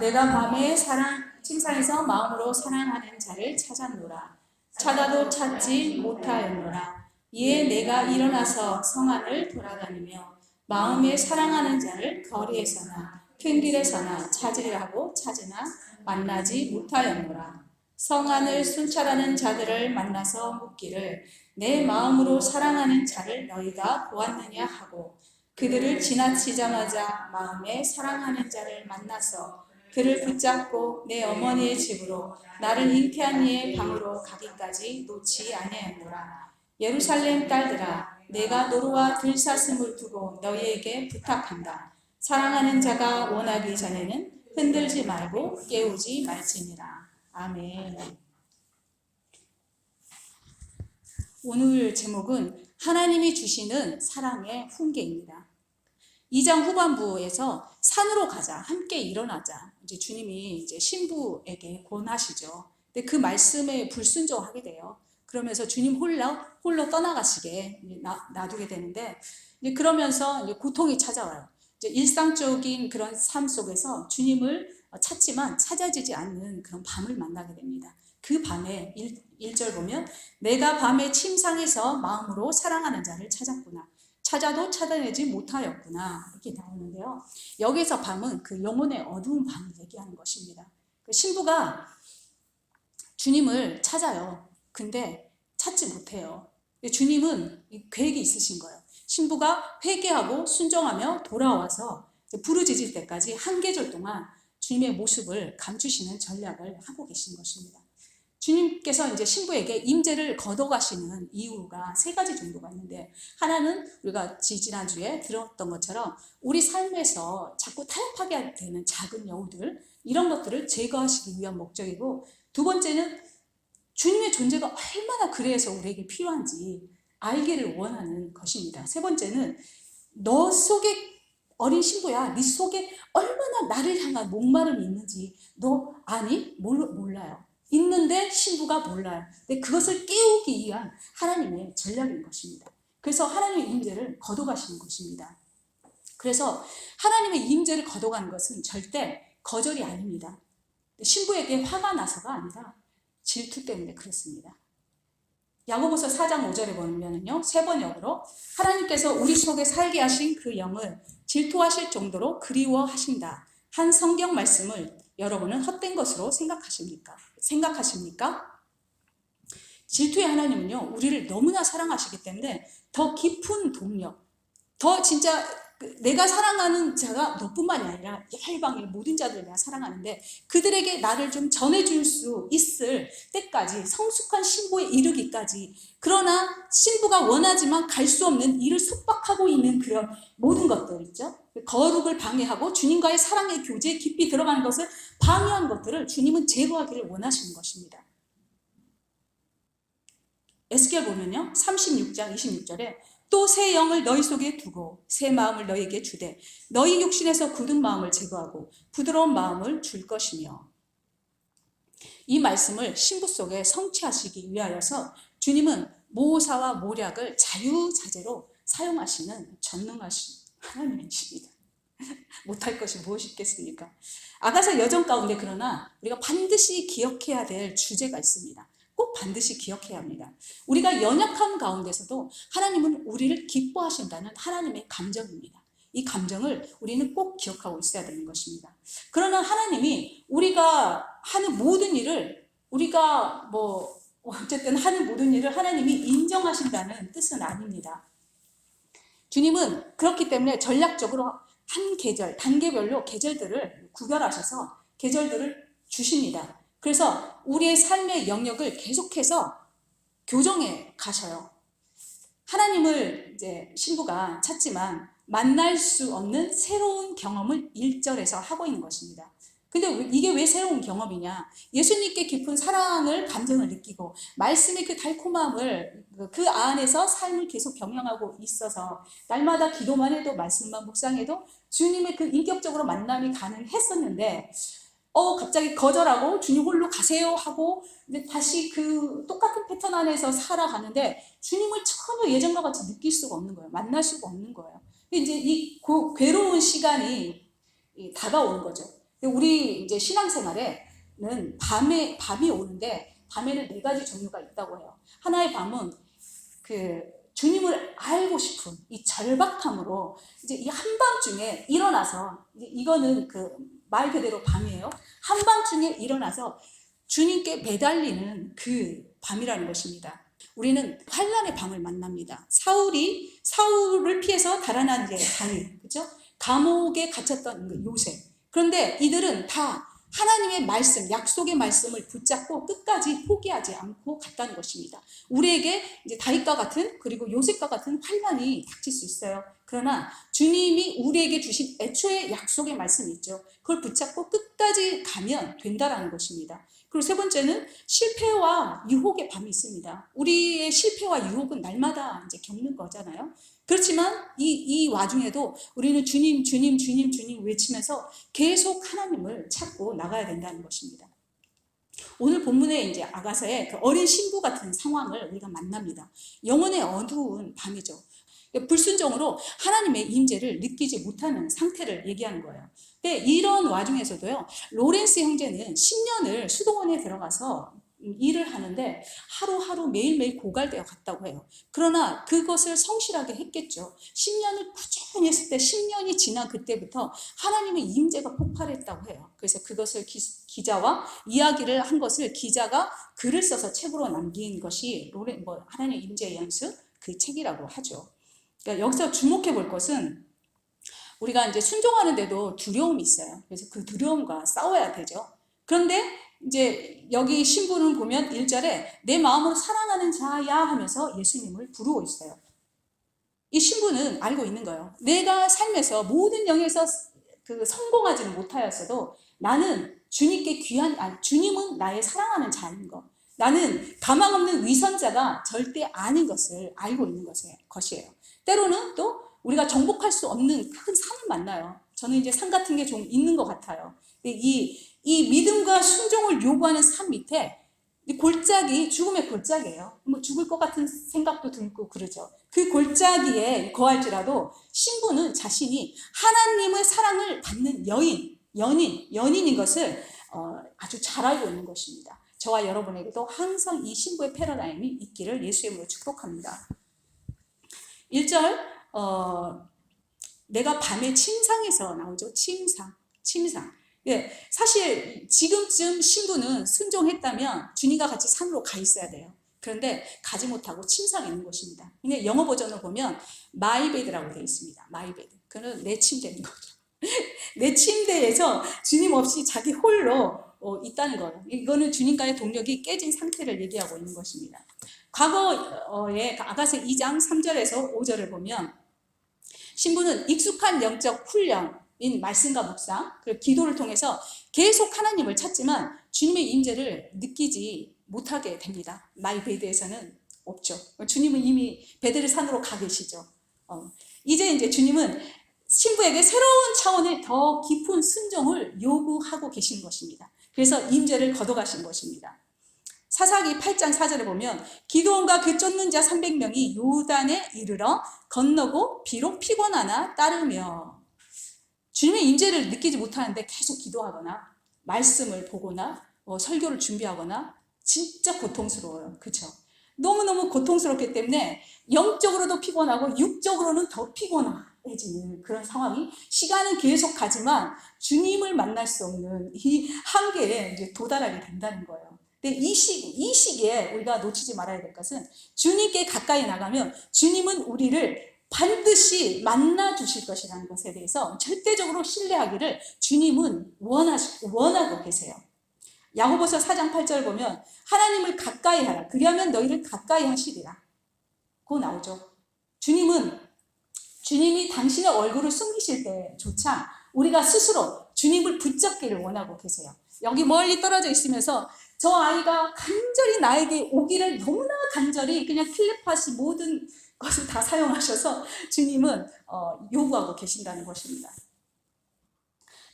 내가 밤에 침상에서 마음으로 사랑하는 자를 찾았노라. 찾아도 찾지 못하였노라. 이에 내가 일어나서 성 안을 돌아다니며 마음에 사랑하는 자를 거리에서나 큰 길에서나 찾으려고 찾으나 만나지 못하였노라. 성 안을 순찰하는 자들을 만나서 묻기를 내 마음으로 사랑하는 자를 너희가 보았느냐 하고 그들을 지나치자마자 마음에 사랑하는 자를 만나서 그를 붙잡고 내 어머니의 집으로 나를 잉태한 이의 방으로 가기까지 놓지 아니하였노라. 예루살렘 딸들아, 내가 노루와 들사슴을 두고 너희에게 부탁한다. 사랑하는 자가 원하기 전에는 흔들지 말고 깨우지 말지니라. 아멘. 오늘 제목은 하나님이 주시는 사랑의 훈계입니다. 2장 후반부에서 산으로 가자, 함께 일어나자. 이제 주님이 이제 신부에게 권하시죠. 근데 그 말씀에 불순종하게 돼요. 그러면서 주님 홀로 떠나가시게 놔두게 되는데, 이제 그러면서 이제 고통이 찾아와요. 이제 일상적인 그런 삶 속에서 주님을 찾지만 찾아지지 않는 그런 밤을 만나게 됩니다. 그 밤에 1절 보면 내가 밤에 침상에서 마음으로 사랑하는 자를 찾았구나. 찾아도 찾아내지 못하였구나. 이렇게 나오는데요. 여기서 밤은 그 영혼의 어두운 밤을 얘기하는 것입니다. 그 신부가 주님을 찾아요. 근데 찾지 못해요. 주님은 계획이 있으신 거예요. 신부가 회개하고 순종하며 돌아와서 부르짖을 때까지 한 계절 동안 주님의 모습을 감추시는 전략을 하고 계신 것입니다. 주님께서 이제 신부에게 임재를 거둬가시는 이유가 세 가지 정도가 있는데, 하나는 우리가 지난주에 들었던 것처럼 우리 삶에서 자꾸 타협하게 되는 작은 여우들, 이런 것들을 제거하시기 위한 목적이고, 두 번째는 주님의 존재가 얼마나 그래서 우리에게 필요한지 알기를 원하는 것입니다. 세 번째는 너 속에 어린 신부야, 네 속에 얼마나 나를 향한 목마름이 있는지 너 아니? 몰라요. 있는데 신부가 몰라요. 근데 그것을 깨우기 위한 하나님의 전략인 것입니다. 그래서 하나님의 임재를 거둬가시는 것입니다. 그래서 하나님의 임재를 거둬가는 것은 절대 거절이 아닙니다. 신부에게 화가 나서가 아니라 질투 때문에 그렇습니다. 야고보서 4장 5절에 보면요, 세 번역으로 하나님께서 우리 속에 살게 하신 그 영을 질투하실 정도로 그리워하신다 한 성경 말씀을 여러분은 헛된 것으로 생각하십니까? 질투의 하나님은요, 우리를 너무나 사랑하시기 때문에 더 깊은 동력, 더 진짜 내가 사랑하는 자가 너뿐만이 아니라 열방의 모든 자들을 내가 사랑하는데 그들에게 나를 좀 전해줄 수 있을 때까지, 성숙한 신부에 이르기까지, 그러나 신부가 원하지만 갈 수 없는 이를 속박하고 있는 그런 모든 것들 있죠. 거룩을 방해하고 주님과의 사랑의 교제에 깊이 들어가는 것을 방해한 것들을 주님은 제거하기를 원하시는 것입니다. 에스겔 보면요, 36장 26절에 또 새 영을 너희 속에 두고 새 마음을 너희에게 주되 너희 육신에서 굳은 마음을 제거하고 부드러운 마음을 줄 것이며, 이 말씀을 신부 속에 성취하시기 위하여서 주님은 모사와 모략을 자유자재로 사용하시는 전능하신 하나님이십니다. 못할 것이 무엇이 있겠습니까? 아가서 여정 가운데 그러나 우리가 반드시 기억해야 될 주제가 있습니다. 꼭 반드시 기억해야 합니다. 우리가 연약함 가운데서도 하나님은 우리를 기뻐하신다는 하나님의 감정입니다. 이 감정을 우리는 꼭 기억하고 있어야 되는 것입니다. 그러나 하나님이 우리가 하는 모든 일을, 우리가 어쨌든 하는 모든 일을 하나님이 인정하신다는 뜻은 아닙니다. 주님은 그렇기 때문에 전략적으로 한 계절, 단계별로 계절들을 구별하셔서 계절들을 주십니다. 그래서 우리의 삶의 영역을 계속해서 교정해 가셔요. 하나님을 이제 신부가 찾지만 만날 수 없는 새로운 경험을 1절에서 하고 있는 것입니다. 근데 이게 왜 새로운 경험이냐? 예수님께 깊은 사랑을, 감정을 느끼고 말씀의 그 달콤함을 그 안에서 삶을 계속 경영하고 있어서 날마다 기도만 해도, 말씀만 묵상해도 주님의 그 인격적으로 만남이 가능했었는데, 갑자기 거절하고 주님 홀로 가세요 하고 이제 다시 그 똑같은 패턴 안에서 살아가는데 주님을 전혀 예전과 같이 느낄 수가 없는 거예요. 만날 수가 없는 거예요. 이제 이 괴로운 시간이 다가오는 거죠. 우리 이제 신앙생활에는 밤이 오는데 밤에는 네 가지 종류가 있다고 해요. 하나의 밤은 그 주님을 알고 싶은 이 절박함으로 이제 이 한밤중에 일어나서, 이거는 그 말 그대로 밤이에요. 한밤중에 일어나서 주님께 매달리는 그 밤이라는 것입니다. 우리는 환란의 밤을 만납니다. 사울을 피해서 달아난 게 다윗, 그죠? 감옥에 갇혔던 요셉. 그런데 이들은 다 하나님의 말씀, 약속의 말씀을 붙잡고 끝까지 포기하지 않고 갔다는 것입니다. 우리에게 이제 다윗과 같은, 그리고 요셉과 같은 환란이 닥칠 수 있어요. 그러나 주님이 우리에게 주신 애초의 약속의 말씀이 있죠. 그걸 붙잡고 끝까지 가면 된다라는 것입니다. 그리고 세 번째는 실패와 유혹의 밤이 있습니다. 우리의 실패와 유혹은 날마다 이제 겪는 거잖아요. 그렇지만 이 와중에도 우리는 주님, 주님, 주님, 주님 외치면서 계속 하나님을 찾고 나가야 된다는 것입니다. 오늘 본문에 이제 아가서의 그 어린 신부 같은 상황을 우리가 만납니다. 영혼의 어두운 밤이죠. 불순종으로 하나님의 임재를 느끼지 못하는 상태를 얘기하는 거예요. 근데 이런 와중에서도요, 로렌스 형제는 10년을 수도원에 들어가서 일을 하는데 하루하루 매일매일 고갈되어 갔다고 해요. 그러나 그것을 성실하게 했겠죠. 10년을 꾸준히 했을 때 10년이 지난 그때부터 하나님의 임재가 폭발했다고 해요. 그래서 그것을 기자와 이야기를 한 것을 기자가 글을 써서 책으로 남긴 것이 하나님의 임재의 연습, 그 책이라고 하죠. 그러니까 여기서 주목해 볼 것은 우리가 이제 순종하는데도 두려움이 있어요. 그래서 그 두려움과 싸워야 되죠. 그런데 이제 여기 신부는 보면 1절에 내 마음으로 사랑하는 자야 하면서 예수님을 부르고 있어요. 이 신부는 알고 있는 거예요. 내가 삶에서 모든 영역에서 성공하지는 못하였어도 나는 주님께 주님은 나의 사랑하는 자인 것. 나는 가망 없는 위선자가 절대 아닌 것을 알고 있는 것이에요. 때로는 또 우리가 정복할 수 없는 큰 산을 만나요. 저는 이제 산 같은 게 좀 있는 것 같아요. 이 믿음과 순종을 요구하는 산 밑에 골짜기, 죽음의 골짜기예요. 뭐 죽을 것 같은 생각도 들고 그러죠. 그 골짜기에 거할지라도 신부는 자신이 하나님의 사랑을 받는 연인인 것을 아주 잘 알고 있는 것입니다. 저와 여러분에게도 항상 이 신부의 패러다임이 있기를 예수의 이름으로 축복합니다. 1절, 내가 밤에 침상에서 나오죠. 침상. 예, 사실 지금쯤 신부는 순종했다면 주님과 같이 산으로 가 있어야 돼요. 그런데 가지 못하고 침상에 있는 것입니다. 근데 영어 버전을 보면 my bed라고 되어 있습니다. my bed. 그는 내 침대인 거죠. 내 침대에서 주님 없이 자기 홀로 있다는 거예요. 이거는 주님과의 동력이 깨진 상태를 얘기하고 있는 것입니다. 과거에 아가서 2장 3절에서 5절을 보면 신부는 익숙한 영적 훈련인 말씀과 묵상, 그리고 기도를 통해서 계속 하나님을 찾지만 주님의 임재를 느끼지 못하게 됩니다. 마이 베드에서는 없죠. 주님은 이미 베드레 산으로 가 계시죠. 이제 주님은 신부에게 새로운 차원의 더 깊은 순종을 요구하고 계신 것입니다. 그래서 임재를 거둬가신 것입니다. 사사기 8장 4절에 보면 기드온과 그 쫓는 자 300명이 요단에 이르러 건너고 비록 피곤하나 따르며, 주님의 임재를 느끼지 못하는데 계속 기도하거나 말씀을 보거나 설교를 준비하거나 진짜 고통스러워요. 그렇죠? 너무너무 고통스럽기 때문에 영적으로도 피곤하고 육적으로는 더 피곤해지는 그런 상황이, 시간은 계속 가지만 주님을 만날 수 없는 이 한계에 이제 도달하게 된다는 거예요. 근데 이 시기에 우리가 놓치지 말아야 될 것은 주님께 가까이 나가면 주님은 우리를 반드시 만나 주실 것이라는 것에 대해서 절대적으로 신뢰하기를 주님은 원하고 계세요. 야고보서 4장 8절 보면 하나님을 가까이 하라. 그리하면 너희를 가까이 하시리라. 그거 나오죠. 주님이 당신의 얼굴을 숨기실 때조차 우리가 스스로 주님을 붙잡기를 원하고 계세요. 여기 멀리 떨어져 있으면서 저 아이가 간절히 나에게 오기를 너무나 간절히 그냥 텔레파시 모든 것을 다 사용하셔서 주님은 요구하고 계신다는 것입니다.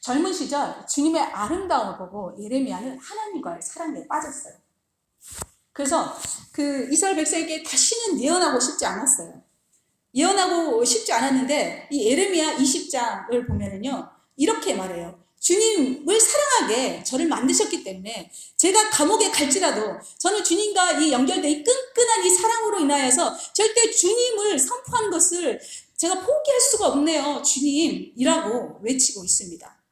젊은 시절 주님의 아름다움을 보고 예레미야는 하나님과의 사랑에 빠졌어요. 그래서 그 이스라엘 백성에게 다시는 예언하고 싶지 않았어요. 예언하고 싶지 않았는데 이 예레미야 20장을 보면은요, 이렇게 말해요. 주님을 사랑하게 저를 만드셨기 때문에 제가 감옥에 갈지라도 저는 주님과 이 연결된 이 끈끈한 이 사랑으로 인하여서 절대 주님을 선포하는 것을 제가 포기할 수가 없네요. 주님이라고 외치고 있습니다.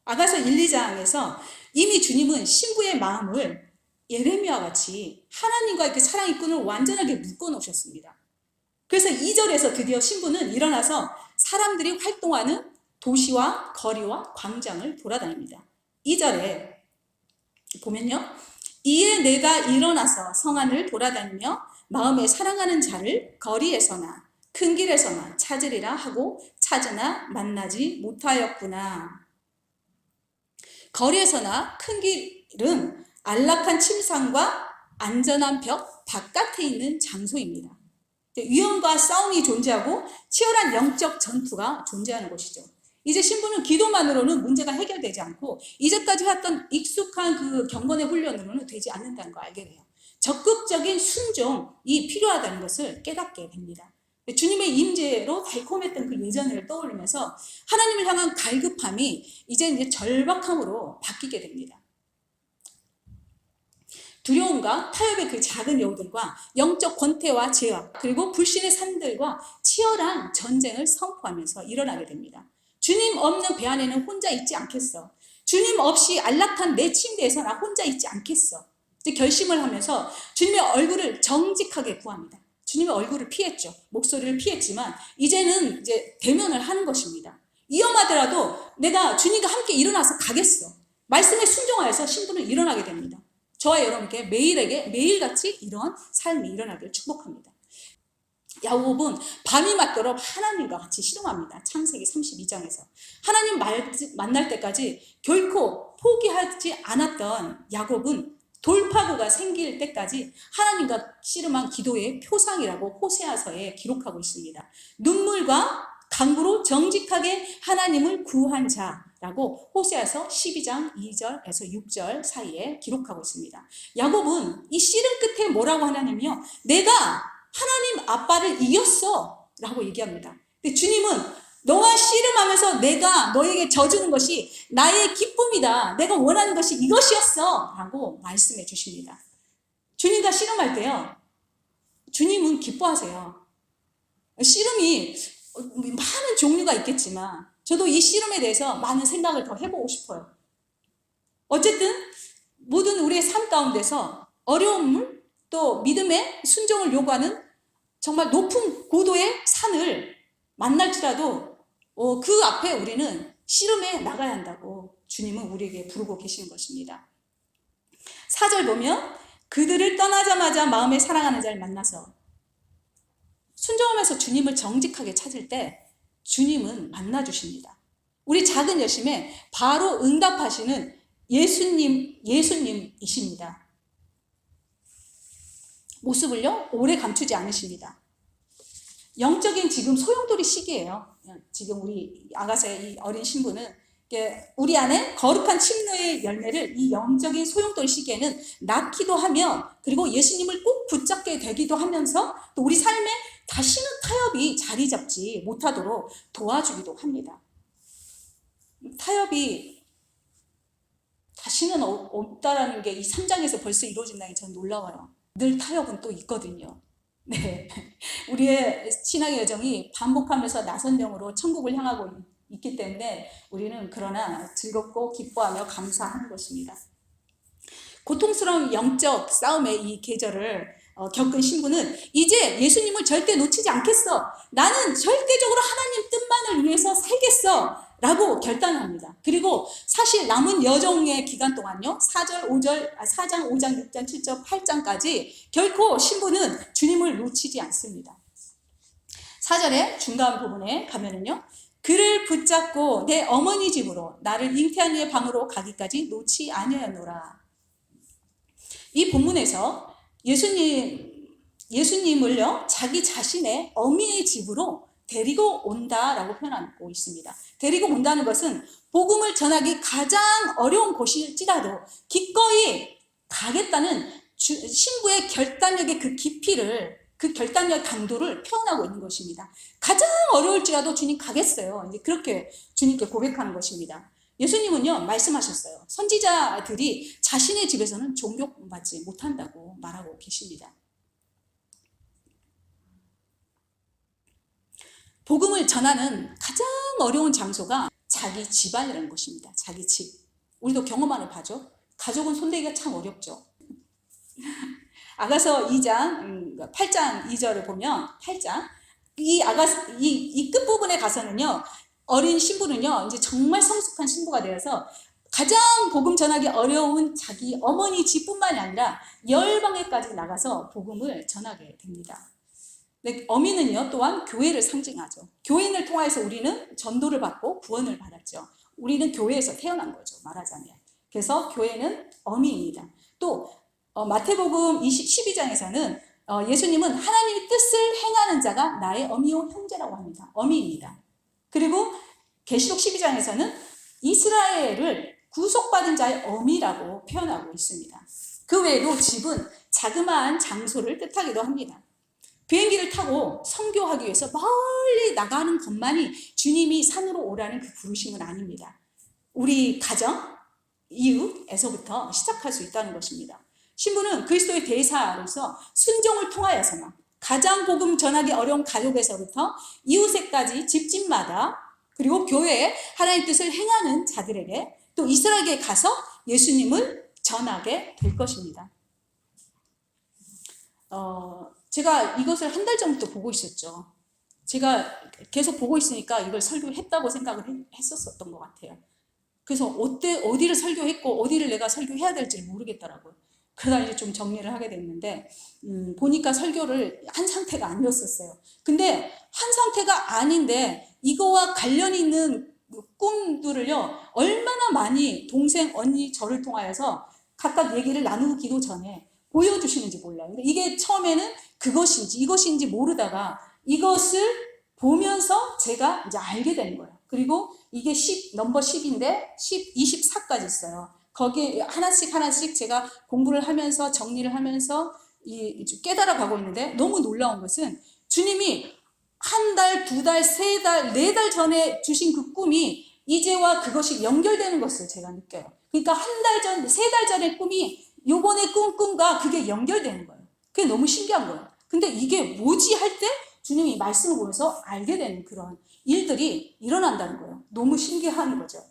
아가서 1, 2장에서 이미 주님은 신부의 마음을 예레미야와 같이 하나님과 이렇게 사랑의 끈을 완전하게 묶어 놓으셨습니다. 그래서 2절에서 드디어 신부는 일어나서 사람들이 활동하는 도시와 거리와 광장을 돌아다닙니다. 2절에 보면요. 이에 내가 일어나서 성안을 돌아다니며 마음에 사랑하는 자를 거리에서나 큰 길에서나 찾으리라 하고 찾으나 만나지 못하였구나. 거리에서나 큰 길은 안락한 침상과 안전한 벽 바깥에 있는 장소입니다. 위험과 싸움이 존재하고 치열한 영적 전투가 존재하는 곳이죠. 이제 신부는 기도만으로는 문제가 해결되지 않고 이제까지 했던 익숙한 그 경건의 훈련으로는 되지 않는다는 걸 알게 돼요. 적극적인 순종이 필요하다는 것을 깨닫게 됩니다. 주님의 임재로 달콤했던 그 예전을 떠올리면서 하나님을 향한 갈급함이 이제 절박함으로 바뀌게 됩니다. 두려움과 타협의 그 작은 여우들과 영적 권태와 제약 그리고 불신의 산들과 치열한 전쟁을 선포하면서 일어나게 됩니다. 주님 없는 배 안에는 혼자 있지 않겠어. 주님 없이 안락한 내 침대에서 나 혼자 있지 않겠어. 이제 결심을 하면서 주님의 얼굴을 정직하게 구합니다. 주님의 얼굴을 피했죠. 목소리를 피했지만 이제는 이제 대면을 하는 것입니다. 위험하더라도 내가 주님과 함께 일어나서 가겠어. 말씀에 순종하여서 신부는 일어나게 됩니다. 저와 여러분께 매일같이 이런 삶이 일어나길 축복합니다. 야곱은 밤이 맞도록 하나님과 같이 씨름합니다. 창세기 32장에서. 하나님 만날 때까지 결코 포기하지 않았던 야곱은 돌파구가 생길 때까지 하나님과 씨름한 기도의 표상이라고 호세아서에 기록하고 있습니다. 눈물과 강구로 정직하게 하나님을 구한 자라고 호세아서 12장 2절에서 6절 사이에 기록하고 있습니다. 야곱은 이 씨름 끝에 뭐라고 하냐면요. 내가 하나님 아빠를 이겼어 라고 얘기합니다. 근데 주님은 너와 씨름하면서 내가 너에게 져주는 것이 나의 기쁨이다. 내가 원하는 것이 이것이었어 라고 말씀해 주십니다. 주님과 씨름할 때요. 주님은 기뻐하세요. 씨름이 많은 종류가 있겠지만 저도 이 씨름에 대해서 많은 생각을 더 해보고 싶어요. 어쨌든 모든 우리의 삶 가운데서 어려움을 또 믿음의 순종을 요구하는 정말 높은 고도의 산을 만날지라도 그 앞에 우리는 씨름에 나가야 한다고 주님은 우리에게 부르고 계시는 것입니다. 4절 보면 그들을 떠나자마자 마음에 사랑하는 자를 만나서 순종하면서 주님을 정직하게 찾을 때 주님은 만나주십니다. 우리 작은 열심에 바로 응답하시는 예수님이십니다. 모습을요 오래 감추지 않으십니다. 영적인 지금 소용돌이 시기예요. 지금 우리 아가서의 이 어린 신부는 우리 안에 거룩한 침노의 열매를 이 영적인 소용돌이 시기에는 낳기도 하며 그리고 예수님을 꼭 붙잡게 되기도 하면서 또 우리 삶에 다시는 타협이 자리 잡지 못하도록 도와주기도 합니다. 타협이 다시는 없다라는 게 이 3장에서 벌써 이루어진다는 게 저는 놀라워요. 늘 타협은 또 있거든요. 네, 우리의 신앙의 여정이 반복하면서 나선령으로 천국을 향하고 있기 때문에 우리는 그러나 즐겁고 기뻐하며 감사하는 것입니다. 고통스러운 영적 싸움의 이 계절을 겪은 신부는 이제 예수님을 절대 놓치지 않겠어. 나는 절대적으로 하나님 뜻만을 위해서 살겠어. 라고 결단합니다. 그리고 사실 남은 여정의 기간 동안요. 4장, 5장, 6장, 7장, 8장까지 결코 신부는 주님을 놓치지 않습니다. 4절의 중간 부분에 가면은요. 그를 붙잡고 내 어머니 집으로 나를 잉태한 이의 방으로 가기까지 놓지 아니하였노라. 이 본문에서 예수님을요. 자기 자신의 어미의 집으로 데리고 온다라고 표현하고 있습니다. 데리고 온다는 것은 복음을 전하기 가장 어려운 곳일지라도 기꺼이 가겠다는 신부의 결단력의 그 깊이를 그 결단력 강도를 표현하고 있는 것입니다. 가장 어려울지라도 주님 가겠어요. 이제 그렇게 주님께 고백하는 것입니다. 예수님은요, 말씀하셨어요. 선지자들이 자신의 집에서는 존경받지 못한다고 말하고 계십니다. 복음을 전하는 가장 어려운 장소가 자기 집안이라는 것입니다. 자기 집. 우리도 경험하는 바죠. 가족은 손대기가 참 어렵죠. 아가서 2장, 8장 2절을 보면, 8장, 이 끝부분에 가서는요, 어린 신부는요, 이제 정말 성숙한 신부가 되어서 가장 복음 전하기 어려운 자기 어머니 집뿐만이 아니라 열방에까지 나가서 복음을 전하게 됩니다. 어미는요, 또한 교회를 상징하죠. 교인을 통해서 우리는 전도를 받고 구원을 받았죠. 우리는 교회에서 태어난 거죠, 말하자면. 그래서 교회는 어미입니다. 또 마태복음 12장에서는 예수님은 하나님의 뜻을 행하는 자가 나의 어미요 형제라고 합니다. 어미입니다. 그리고 계시록 12장에서는 이스라엘을 구속받은 자의 어미라고 표현하고 있습니다. 그 외에도 집은 자그마한 장소를 뜻하기도 합니다. 비행기를 타고 선교하기 위해서 멀리 나가는 것만이 주님이 산으로 오라는 그 부르심은 아닙니다. 우리 가정, 이웃에서부터 시작할 수 있다는 것입니다. 신부는 그리스도의 대사로서 순종을 통하여서만 가장 복음 전하기 어려운 가족에서부터 이웃에까지 집집마다 그리고 교회에 하나님의 뜻을 행하는 자들에게 또 이스라엘에 가서 예수님을 전하게 될 것입니다. 제가 이것을 한 달 전부터 보고 있었죠. 제가 계속 보고 있으니까 이걸 설교했다고 생각을 했었던 것 같아요. 그래서 어디를 설교했고 어디를 내가 설교해야 될지 모르겠더라고요. 그러다 이제 좀 정리를 하게 됐는데 보니까 설교를 한 상태가 아니었었어요. 근데 한 상태가 아닌데 이거와 관련이 있는 꿈들을요 얼마나 많이 동생, 언니, 저를 통하여서 각각 얘기를 나누기도 전에 보여주시는지 몰라요. 근데 이게 처음에는 그것인지 이것인지 모르다가 이것을 보면서 제가 이제 알게 되는 거예요. 그리고 이게 넘버 10인데 24까지 있어요. 거기에 하나씩 제가 공부를 하면서 정리를 하면서 깨달아 가고 있는데 너무 놀라운 것은 주님이 한 달, 두 달, 세 달, 네 달 전에 주신 그 꿈이 이제와 그것이 연결되는 것을 제가 느껴요. 그러니까 한 달 전, 세 달 전의 꿈이 요번에 꿈과 그게 연결되는 거예요. 그게 너무 신기한 거예요. 근데 이게 뭐지 할 때 주님이 말씀을 보면서 알게 되는 그런 일들이 일어난다는 거예요. 너무 신기한 거죠.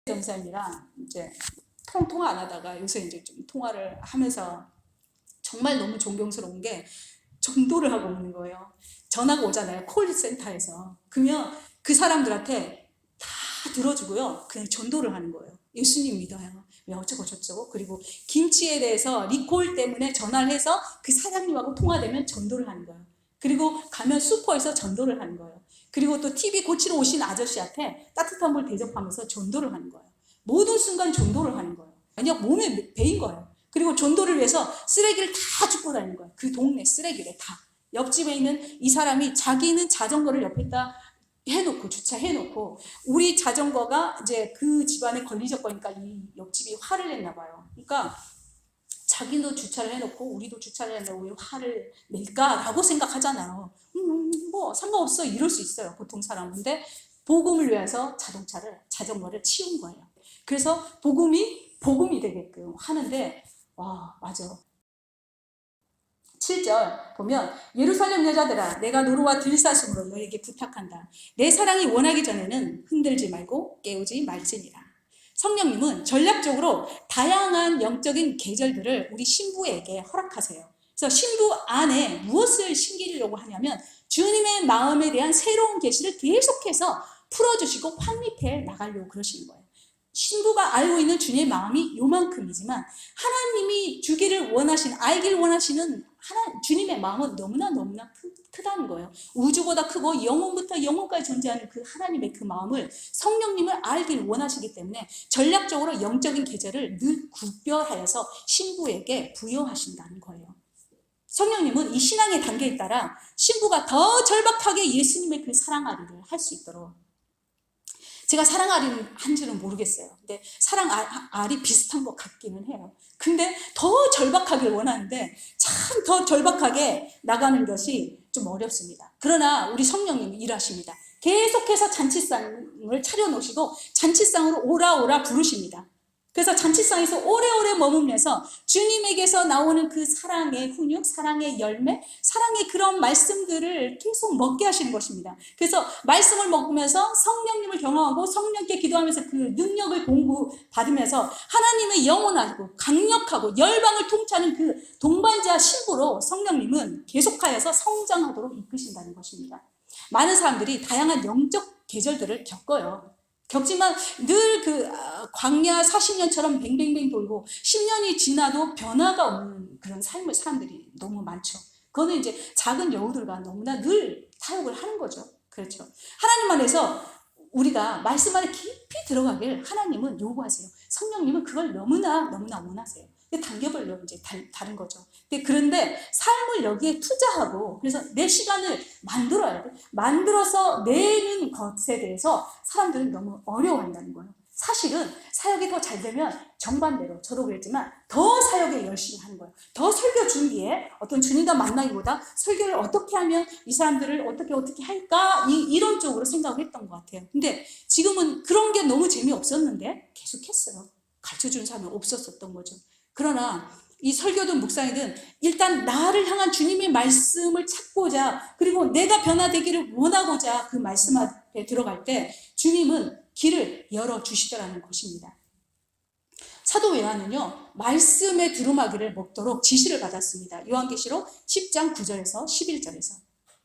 전사님이랑 이제 통화 안 하다가 요새 이제 좀 통화를 하면서 정말 너무 존경스러운 게 전도를 하고 있는 거예요. 전화가 오잖아요. 콜센터에서. 그러면 그 사람들한테 다 들어주고요. 그냥 전도를 하는 거예요. 예수님 믿어요. 왜 어쩌고 저쩌고. 그리고 김치에 대해서 리콜 때문에 전화를 해서 그 사장님하고 통화되면 전도를 하는 거예요. 그리고 가면 슈퍼에서 전도를 하는 거예요. 그리고 또 TV 고치러 오신 아저씨한테 따뜻한 물 대접하면서 전도를 하는 거예요. 모든 순간 전도를 하는 거예요. 그냥 몸에 배인 거예요. 그리고 전도를 위해서 쓰레기를 다 줍고 다니는 거예요. 그 동네 쓰레기를 다. 옆집에 있는 이 사람이 자기는 자전거를 옆에다 해놓고 주차해놓고 우리 자전거가 이제 그 집안에 걸리적거니까 이 옆집이 화를 냈나 봐요. 그러니까 자기도 주차를 해놓고 우리도 주차를 해놓고 왜 화를 낼까라고 생각하잖아요. 뭐 상관없어 이럴 수 있어요. 보통 사람은. 근데 복음을 위해서 자전거를 치운 거예요. 그래서 복음이 되게끔 하는데 와 맞아. 7절 보면 예루살렘 여자들아 내가 노루와 들사슴으로 너에게 부탁한다. 내 사랑이 원하기 전에는 흔들지 말고 깨우지 말지니라. 성령님은 전략적으로 다양한 영적인 계절들을 우리 신부에게 허락하세요. 그래서 신부 안에 무엇을 심기려고 하냐면 주님의 마음에 대한 새로운 계시를 계속해서 풀어주시고 확립해 나가려고 그러시는 거예요. 신부가 알고 있는 주님의 마음이 요만큼이지만 하나님이 주기를 원하시는 알기를 원하시는 주님의 마음은 너무나 크다는 거예요. 우주보다 크고 영혼부터 영혼까지 존재하는 그 하나님의 그 마음을 성령님을 알기를 원하시기 때문에 전략적으로 영적인 계절을 늘 구별하여서 신부에게 부여하신다는 거예요. 성령님은 이 신앙의 단계에 따라 신부가 더 절박하게 예수님의 그 사랑아리를 할 수 있도록 제가 사랑아리는 한지는 모르겠어요. 근데 사랑알이 비슷한 것 같기는 해요. 근데 더 절박하길 원하는데 참 더 절박하게 나가는 것이 좀 어렵습니다. 그러나 우리 성령님이 일하십니다. 계속해서 잔치상을 차려놓으시고 잔치상으로 오라 오라 부르십니다. 그래서 잔치상에서 오래오래 머물면서 주님에게서 나오는 그 사랑의 훈육, 사랑의 열매, 사랑의 그런 말씀들을 계속 먹게 하시는 것입니다. 그래서 말씀을 먹으면서 성령님을 경험하고 성령께 기도하면서 그 능력을 공부받으면서 하나님의 영원하고 강력하고 열방을 통치하는 그 동반자 신부로 성령님은 계속하여서 성장하도록 이끄신다는 것입니다. 많은 사람들이 다양한 영적 계절들을 겪어요. 겪지만 늘 그 광야 40년처럼 뱅뱅뱅 돌고 10년이 지나도 변화가 없는 그런 삶을 사람들이 너무 많죠. 그거는 이제 작은 여우들과 너무나 늘 타협을 하는 거죠. 그렇죠. 하나님 안에서 우리가 말씀 안에 깊이 들어가길 하나님은 요구하세요. 성령님은 그걸 너무나 원하세요. 단계별로 이제 다른 거죠. 그런데 삶을 여기에 투자하고 그래서 내 시간을 만들어야 돼. 만들어서 내는 것에 대해서 사람들은 너무 어려워한다는 거예요. 사실은 사역이 더 잘 되면 정반대로 저도 그랬지만 더 사역에 열심히 하는 거예요. 더 설교 준비에 어떤 주님과 만나기보다 설교를 어떻게 하면 이 사람들을 어떻게 할까 이런 쪽으로 생각을 했던 것 같아요. 근데 지금은 그런 게 너무 재미없었는데 계속했어요. 가르쳐주는 사람이 없었던 거죠. 그러나 이 설교든 묵상이든 일단 나를 향한 주님의 말씀을 찾고자 그리고 내가 변화되기를 원하고자 그 말씀 앞에 들어갈 때 주님은 길을 열어주시더라는 것입니다. 사도 요한은요 말씀의 두루마기를 먹도록 지시를 받았습니다. 요한계시록 10장 9절에서 11절에서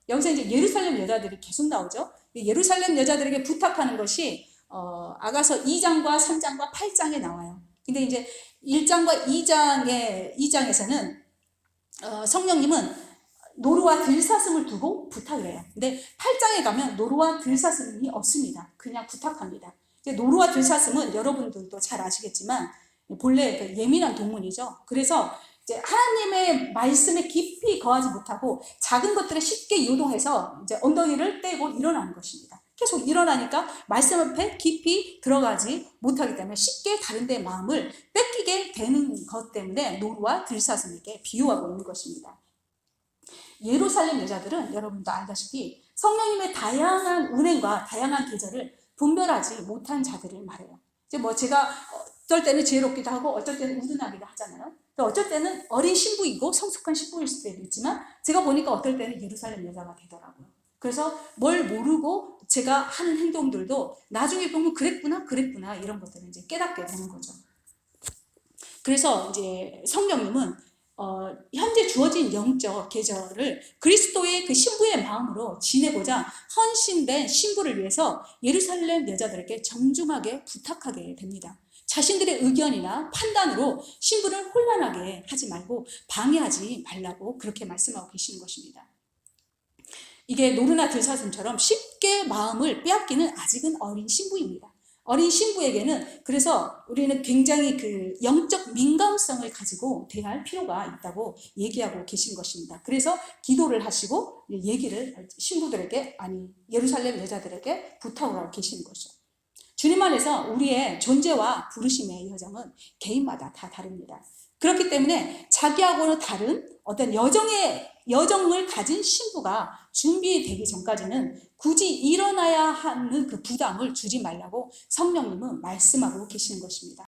여기서 이제 예루살렘 여자들이 계속 나오죠. 예루살렘 여자들에게 부탁하는 것이 아가서 2장과 3장과 8장에 나와요. 근데 이제 1장과 2장에서는 성령님은 노루와 들사슴을 두고 부탁을 해요. 근데 8장에 가면 노루와 들사슴이 없습니다. 그냥 부탁합니다. 노루와 들사슴은 여러분들도 잘 아시겠지만 본래 예민한 동물이죠. 그래서 이제 하나님의 말씀에 깊이 거하지 못하고 작은 것들에 쉽게 요동해서 이제 엉덩이를 떼고 일어나는 것입니다. 계속 일어나니까 말씀 앞에 깊이 들어가지 못하기 때문에 쉽게 다른 데 마음을 뺏기게 되는 것 때문에 노루와 들사슴에게 비유하고 있는 것입니다. 예루살렘 여자들은 여러분도 알다시피 성령님의 다양한 운행과 다양한 계절을 분별하지 못한 자들을 말해요. 이제 뭐 제가 어떨 때는 지혜롭기도 하고 어떨 때는 우둔하기도 하잖아요. 어쩔 때는 어린 신부이고 성숙한 신부일 수도 있지만 제가 보니까 어떨 때는 예루살렘 여자가 되더라고요. 그래서 뭘 모르고 제가 하는 행동들도 나중에 보면 그랬구나 이런 것들을 이제 깨닫게 되는 거죠. 그래서 이제 성령님은 현재 주어진 영적 계절을 그리스도의 그 신부의 마음으로 지내고자 헌신된 신부를 위해서 예루살렘 여자들에게 정중하게 부탁하게 됩니다. 자신들의 의견이나 판단으로 신부를 혼란하게 하지 말고 방해하지 말라고 그렇게 말씀하고 계시는 것입니다. 이게 노루나 들사슴처럼 쉽게 마음을 빼앗기는 아직은 어린 신부입니다. 어린 신부에게는 그래서 우리는 굉장히 그 영적 민감성을 가지고 대할 필요가 있다고 얘기하고 계신 것입니다. 그래서 기도를 하시고 얘기를 신부들에게 예루살렘 여자들에게 부탁을 하고 계시는 것이죠. 주님 안에서 우리의 존재와 부르심의 여정은 개인마다 다 다릅니다. 그렇기 때문에 자기하고는 다른 어떤 여정을 가진 신부가 준비되기 전까지는 굳이 일어나야 하는 그 부담을 주지 말라고 성령님은 말씀하고 계시는 것입니다.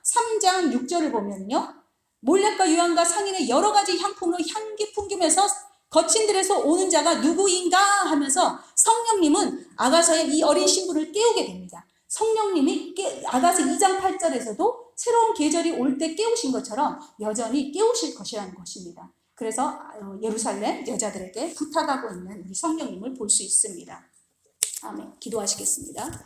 3장 6절을 보면요. 몰렙과 유황과 상인의 여러 가지 향품으로 향기 풍기면서 거친 들에서 오는 자가 누구인가 하면서 성령님은 아가서의 이 어린 신부를 깨우게 됩니다. 성령님이 아가서 2장 8절에서도 새로운 계절이 올 때 깨우신 것처럼 여전히 깨우실 것이라는 것입니다. 그래서 예루살렘 여자들에게 부탁하고 있는 우리 성령님을 볼 수 있습니다. 아멘. 기도하시겠습니다.